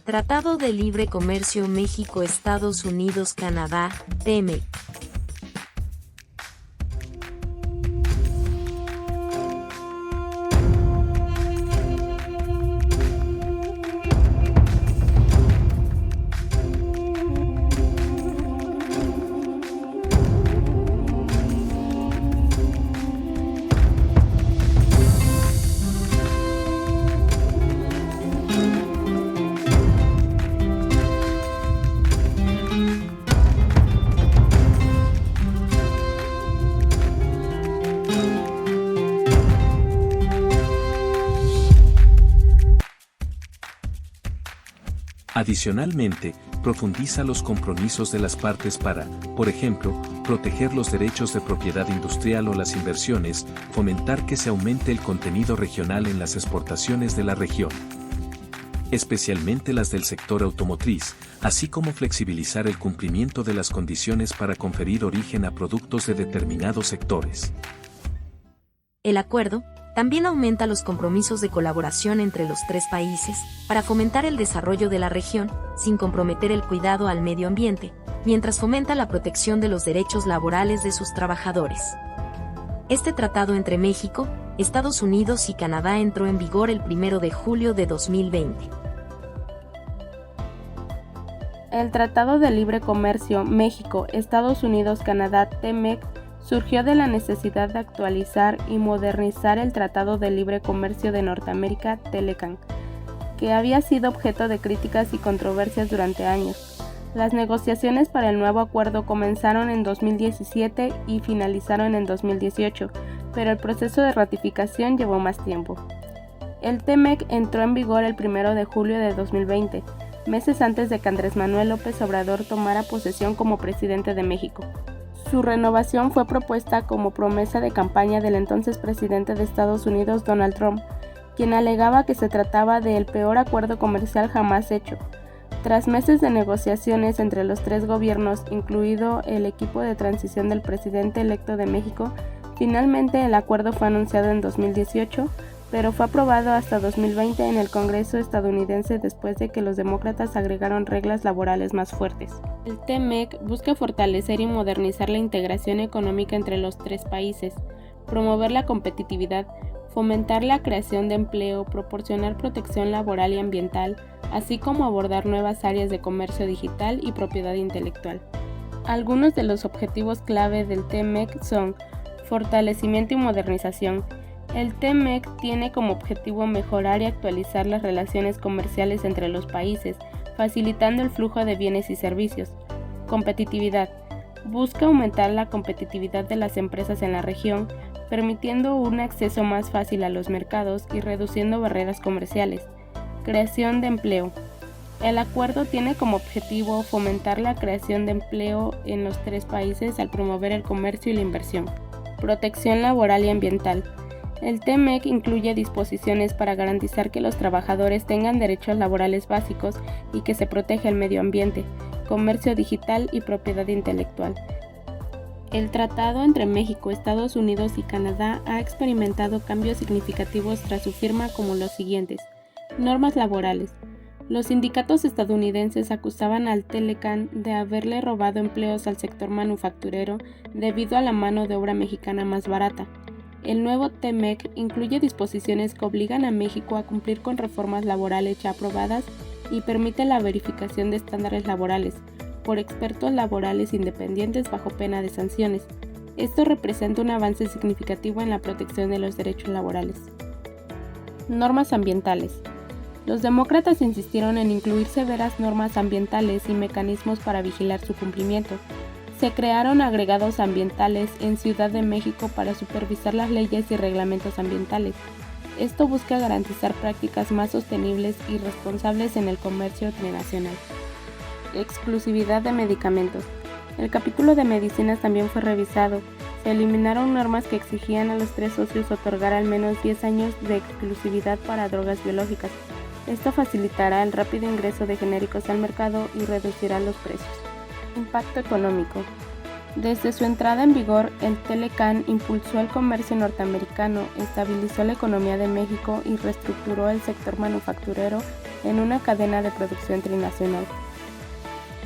Tratado de Libre Comercio México-Estados Unidos-Canadá, TEMEC. Adicionalmente, profundiza los compromisos de las partes para, por ejemplo, proteger los derechos de propiedad industrial o las inversiones, fomentar que se aumente el contenido regional en las exportaciones de la región, especialmente las del sector automotriz, así como flexibilizar el cumplimiento de las condiciones para conferir origen a productos de determinados sectores. El acuerdo también aumenta los compromisos de colaboración entre los tres países para fomentar el desarrollo de la región, sin comprometer el cuidado al medio ambiente, mientras fomenta la protección de los derechos laborales de sus trabajadores. Este tratado entre México, Estados Unidos y Canadá entró en vigor el 1 de julio de 2020. El Tratado de Libre Comercio México, Estados Unidos-Canadá, TEMEC, surgió de la necesidad de actualizar y modernizar el Tratado de Libre Comercio de Norteamérica, TELECAN, que había sido objeto de críticas y controversias durante años. Las negociaciones para el nuevo acuerdo comenzaron en 2017 y finalizaron en 2018, pero el proceso de ratificación llevó más tiempo. El TEMEC entró en vigor el 1 de julio de 2020, meses antes de que Andrés Manuel López Obrador tomara posesión como presidente de México. Su renovación fue propuesta como promesa de campaña del entonces presidente de Estados Unidos, Donald Trump, quien alegaba que se trataba del peor acuerdo comercial jamás hecho. Tras meses de negociaciones entre los tres gobiernos, incluido el equipo de transición del presidente electo de México, finalmente el acuerdo fue anunciado en 2018, pero fue aprobado hasta 2020 en el Congreso estadounidense después de que los demócratas agregaron reglas laborales más fuertes. El TEMEC busca fortalecer y modernizar la integración económica entre los tres países, promover la competitividad, fomentar la creación de empleo, proporcionar protección laboral y ambiental, así como abordar nuevas áreas de comercio digital y propiedad intelectual. Algunos de los objetivos clave del TEMEC son fortalecimiento y modernización. El TEMEC tiene como objetivo mejorar y actualizar las relaciones comerciales entre los países, facilitando el flujo de bienes y servicios. Competitividad. Busca aumentar la competitividad de las empresas en la región, permitiendo un acceso más fácil a los mercados y reduciendo barreras comerciales. Creación de empleo. El acuerdo tiene como objetivo fomentar la creación de empleo en los tres países al promover el comercio y la inversión. Protección laboral y ambiental. El TEMEC incluye disposiciones para garantizar que los trabajadores tengan derechos laborales básicos y que se proteja el medio ambiente, comercio digital y propiedad intelectual. El tratado entre México, Estados Unidos y Canadá ha experimentado cambios significativos tras su firma, como los siguientes. Normas laborales. Los sindicatos estadounidenses acusaban al TELECAN de haberle robado empleos al sector manufacturero debido a la mano de obra mexicana más barata. El nuevo TEMEC incluye disposiciones que obligan a México a cumplir con reformas laborales ya aprobadas y permite la verificación de estándares laborales por expertos laborales independientes bajo pena de sanciones. Esto representa un avance significativo en la protección de los derechos laborales. Normas ambientales. Los demócratas insistieron en incluir severas normas ambientales y mecanismos para vigilar su cumplimiento. Se crearon agregados ambientales en Ciudad de México para supervisar las leyes y reglamentos ambientales. Esto busca garantizar prácticas más sostenibles y responsables en el comercio transnacional. Exclusividad de medicamentos. El capítulo de medicinas también fue revisado. Se eliminaron normas que exigían a los tres socios otorgar al menos 10 años de exclusividad para drogas biológicas. Esto facilitará el rápido ingreso de genéricos al mercado y reducirá los precios. Impacto económico. Desde su entrada en vigor, el TELECAN impulsó el comercio norteamericano, estabilizó la economía de México y reestructuró el sector manufacturero, en una cadena de producción trinacional.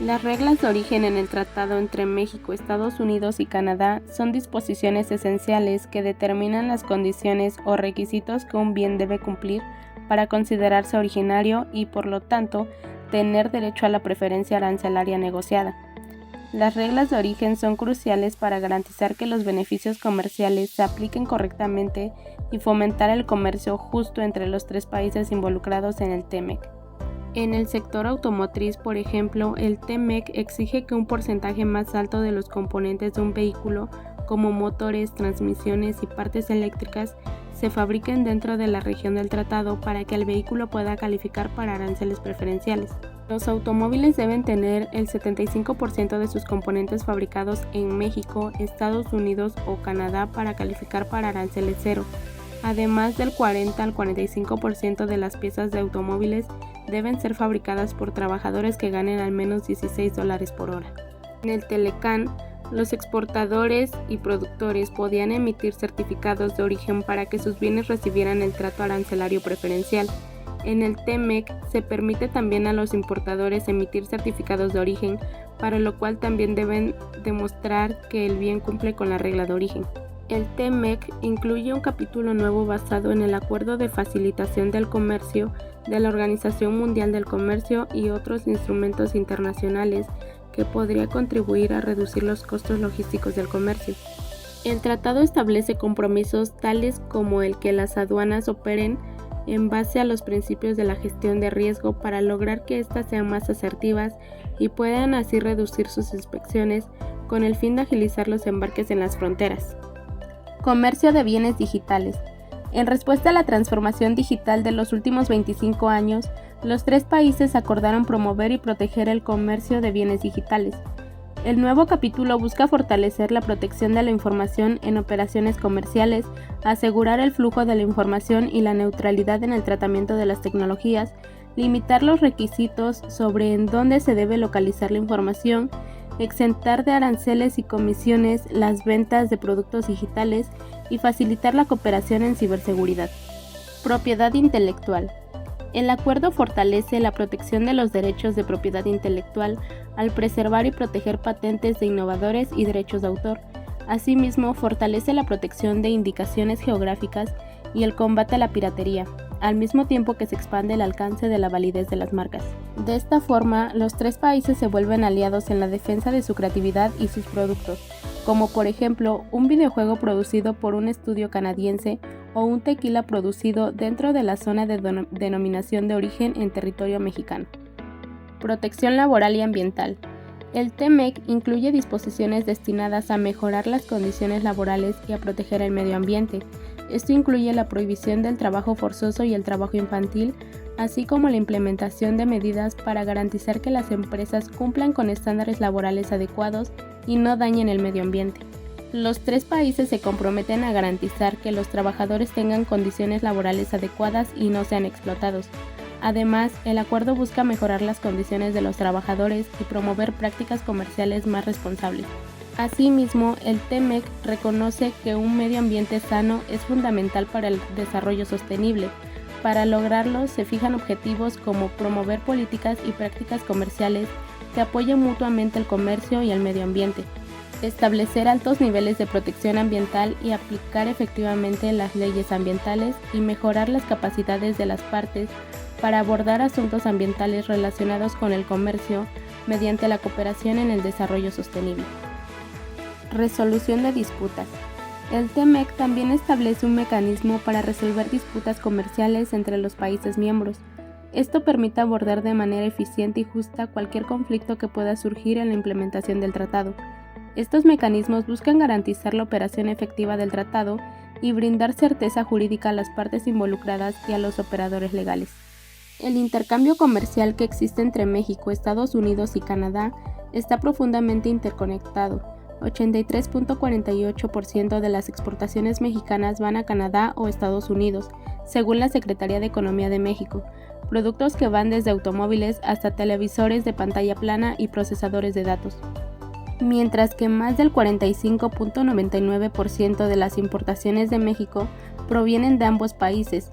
Las reglas de origen en el tratado entre México, Estados Unidos y Canadá son disposiciones esenciales que determinan las condiciones o requisitos que un bien debe cumplir para considerarse originario y, por lo tanto, tener derecho a la preferencia arancelaria negociada. Las reglas de origen son cruciales para garantizar que los beneficios comerciales se apliquen correctamente y fomentar el comercio justo entre los tres países involucrados en el TEMEC. En el sector automotriz, por ejemplo, el TEMEC exige que un porcentaje más alto de los componentes de un vehículo, como motores, transmisiones y partes eléctricas, se fabriquen dentro de la región del tratado para que el vehículo pueda calificar para aranceles preferenciales. Los automóviles deben tener el 75% de sus componentes fabricados en México, Estados Unidos o Canadá para calificar para aranceles cero. Además del 40 al 45% de las piezas de automóviles deben ser fabricadas por trabajadores que ganen al menos $16 por hora. En el Telecán, los exportadores y productores podían emitir certificados de origen para que sus bienes recibieran el trato arancelario preferencial. En el TEMEC se permite también a los importadores emitir certificados de origen, para lo cual también deben demostrar que el bien cumple con la regla de origen. El TEMEC incluye un capítulo nuevo basado en el Acuerdo de Facilitación del Comercio de la Organización Mundial del Comercio y otros instrumentos internacionales que podría contribuir a reducir los costos logísticos del comercio. El tratado establece compromisos tales como el que las aduanas operen en base a los principios de la gestión de riesgo para lograr que éstas sean más asertivas y puedan así reducir sus inspecciones con el fin de agilizar los embarques en las fronteras. Comercio de bienes digitales. En respuesta a la transformación digital de los últimos 25 años, los tres países acordaron promover y proteger el comercio de bienes digitales. El nuevo capítulo busca fortalecer la protección de la información en operaciones comerciales, asegurar el flujo de la información y la neutralidad en el tratamiento de las tecnologías, limitar los requisitos sobre en dónde se debe localizar la información, exentar de aranceles y comisiones las ventas de productos digitales y facilitar la cooperación en ciberseguridad. Propiedad intelectual. El acuerdo fortalece la protección de los derechos de propiedad intelectual al preservar y proteger patentes de innovadores y derechos de autor. Asimismo, fortalece la protección de indicaciones geográficas y el combate a la piratería, al mismo tiempo que se expande el alcance de la validez de las marcas. De esta forma, los tres países se vuelven aliados en la defensa de su creatividad y sus productos, como por ejemplo un videojuego producido por un estudio canadiense o un tequila producido dentro de la zona de denominación de origen en territorio mexicano. Protección laboral y ambiental. El TEMEC incluye disposiciones destinadas a mejorar las condiciones laborales y a proteger el medio ambiente. Esto incluye la prohibición del trabajo forzoso y el trabajo infantil, así como la implementación de medidas para garantizar que las empresas cumplan con estándares laborales adecuados y no dañen el medio ambiente. Los tres países se comprometen a garantizar que los trabajadores tengan condiciones laborales adecuadas y no sean explotados. Además, el acuerdo busca mejorar las condiciones de los trabajadores y promover prácticas comerciales más responsables. Asimismo, el TEMEC reconoce que un medio ambiente sano es fundamental para el desarrollo sostenible. Para lograrlo, se fijan objetivos como promover políticas y prácticas comerciales que apoyen mutuamente el comercio y el medio ambiente, establecer altos niveles de protección ambiental y aplicar efectivamente las leyes ambientales y mejorar las capacidades de las partes para abordar asuntos ambientales relacionados con el comercio mediante la cooperación en el desarrollo sostenible. Resolución de disputas. El TEMEC también establece un mecanismo para resolver disputas comerciales entre los países miembros. Esto permite abordar de manera eficiente y justa cualquier conflicto que pueda surgir en la implementación del tratado. Estos mecanismos buscan garantizar la operación efectiva del tratado y brindar certeza jurídica a las partes involucradas y a los operadores legales. El intercambio comercial que existe entre México, Estados Unidos y Canadá está profundamente interconectado. 83.48% de las exportaciones mexicanas van a Canadá o Estados Unidos, según la Secretaría de Economía de México, productos que van desde automóviles hasta televisores de pantalla plana y procesadores de datos. Mientras que más del 45.99% de las importaciones de México provienen de ambos países,